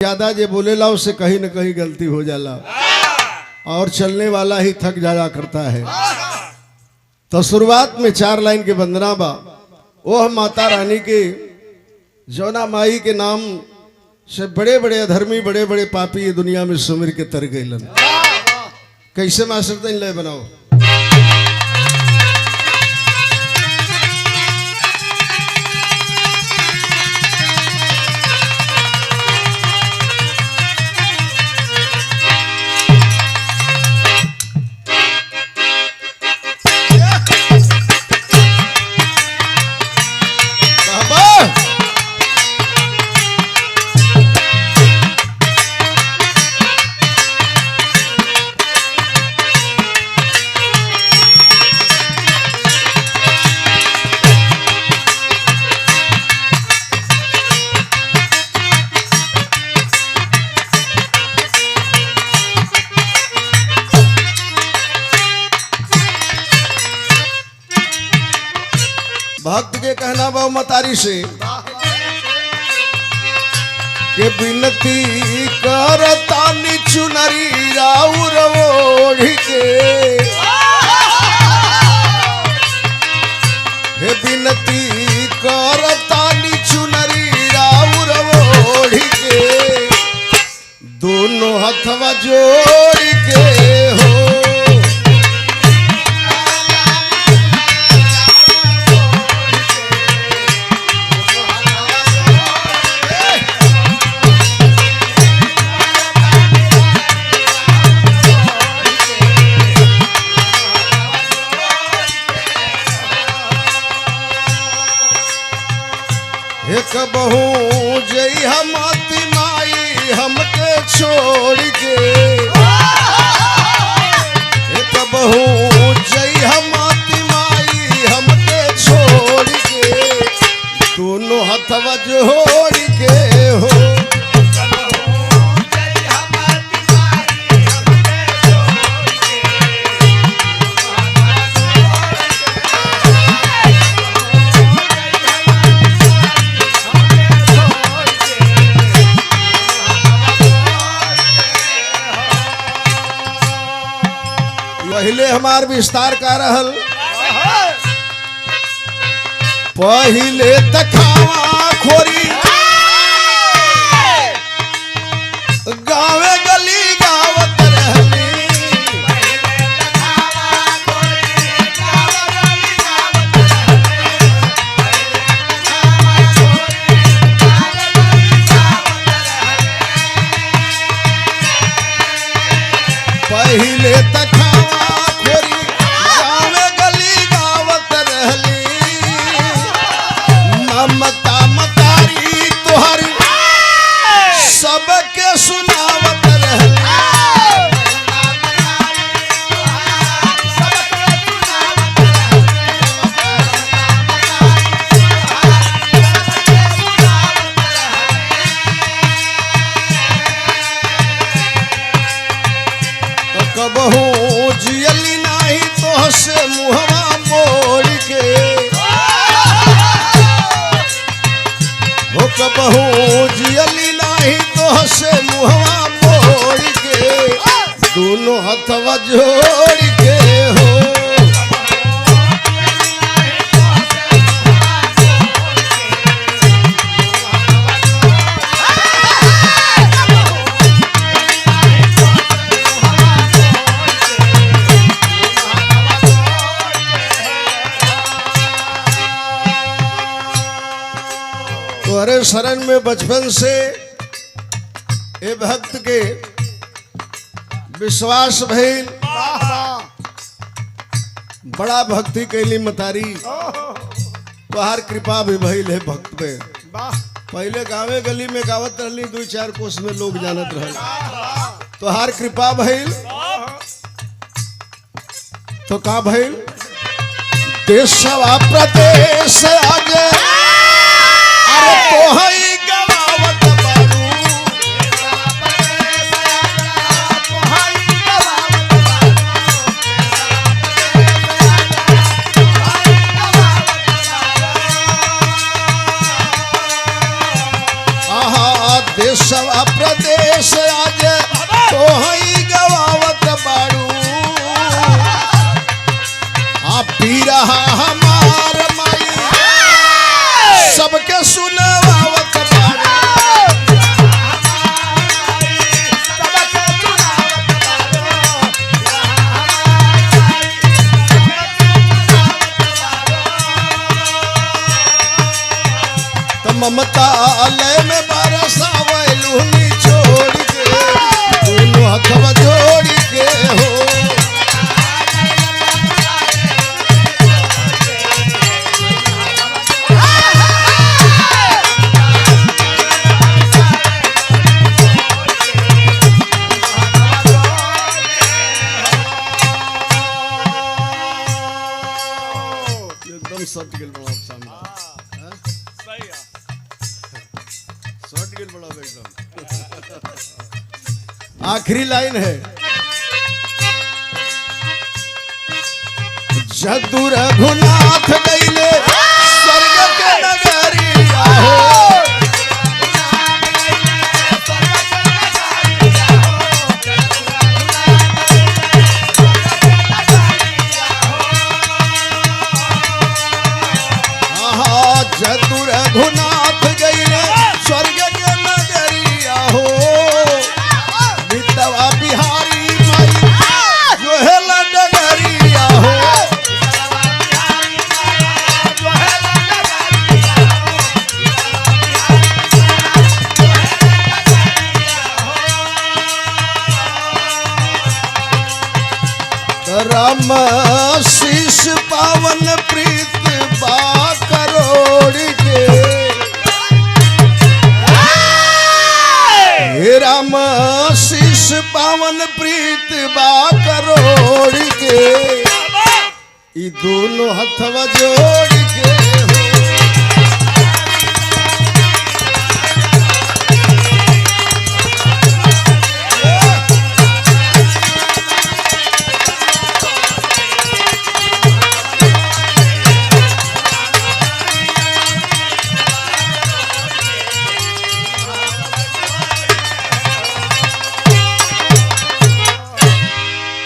ज्यादा जे बोलेला उससे कहीं न कहीं गलती हो जाला और चलने वाला ही थक जाया करता है। तो शुरुआत में 4 लाइन के वंदना बा वह माता रानी के जौना माई के नाम से बड़े बड़े अधर्मी बड़े बड़े पापी ये दुनिया में सुमिर के तर गईलन। कैसे मास्टर तन ले बनाओ। भक्त के कहना बा मतारी से के बिनती करतानी चुनरी राउर ओढ़ी के हे बिनती करतानी चुनरी राउर ओढ़ी के दोनों हथवा जोड़ के हो एक बहू जई हमती माई हमके छोड़ के एक बहू जई हमती माई हमके छोड़ के दोनों हथवा जोड़ के हो पहले हमार विस्तार का रहल पहले तखावा खोरी गावे गली गावत रहली पहले तखावा ममता मतारी तोहरी सबके सुनावत रहली तो कबहू जियली नाही तोहसे मुहवा मोड़ के कबहू जियली नाही तोहसे मुहवा मोड़ के दोनों हथवा जोड़ के हो तोहरे शरण में बचपन से ए भक्त के विश्वास भइल बड़ा भक्ति कैली मतारी तोहार कृपा भी भइल है भक्त पे। पहले गावे गली में गावत रहली 2-4 कोस में लोग जानत रहल तोहार कृपा भइल तो का भइल देशवा प्रदेश आगे अरे तोहई गवावत बारू देशवा देश आज तो हई गवावत बाड़ू आप पी रहा हमार माई सबके सुनवावत बाड़ू ममता लय में बरसावलूनी छोड़ के दोनों हथवा जोड़ के हो एकदम सट गेल बड़ा सामने सही है शॉर्ट गेल बड़ा एकदम आखिरी लाइन है जदू रघुनाथ गईले स्वर्ग के नगरिया हो जदू रघुनाथ गईले स्वर्ग के नगरिया हो बितवा बिहारी माई जो है नगरिया हो राम शीश पावन प्रीत बा करोड़ के हे राम शीश पावन प्रीत बा करोड़ के ई दोनों हथवा जोड़ के हो